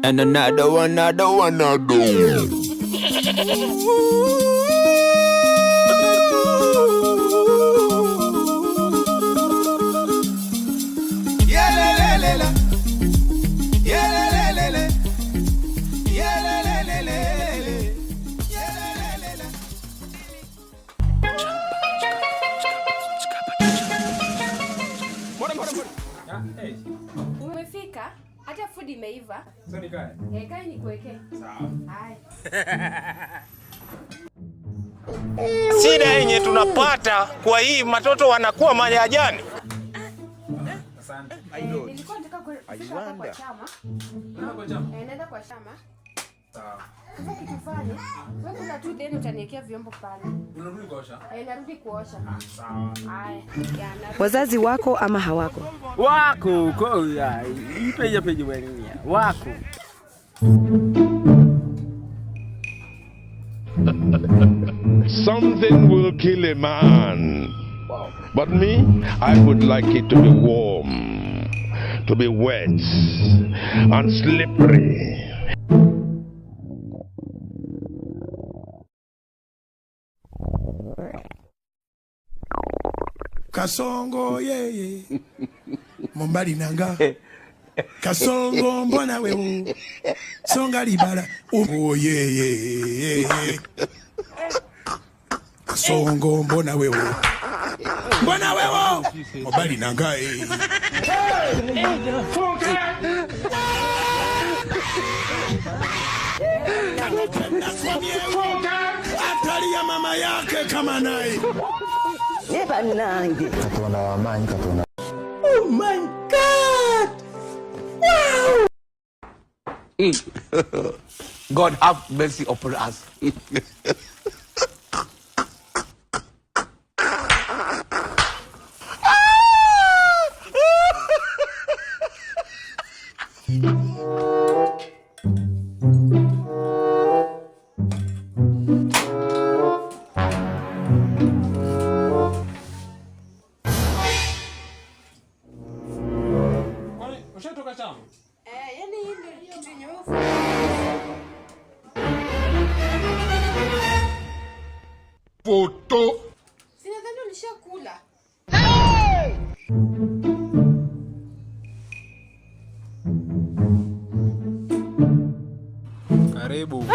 And another one. Umefika? Hata food imeiva. Sasa nikae. Kae nikuwekee. Sawa. Hai. Shida yenye tunapata kwa hii matoto wanakuwa majani. Asante. Nilikuwa nataka kufika kwa chama. Nenda kwa chama. Naenda kwa chama. Sawa. Sasa kitufanye, wewe kuna tu deni utaniwekea vyombo pale. Unarudi kuosha? Narudi kuosha. Sawa. Haya. Wazazi wako ama hawako? Wako ko ya ipeje wewe wako. Something will kill a man. But me, I would like it to be warm, to be wet and slippery. Kasongo yeye Mombali nanga Kasongo mbona wewe Songa libala oh yeye Kasongo mbona wewe Mombali nanga Atali ya mama yake kama naye Neba nange. Oh my God! Wow! God have mercy upon us. Ushatoka chama? Yani hii ndio kitu yenye wewe Photo. Sina dhani ulishakula. Karibu.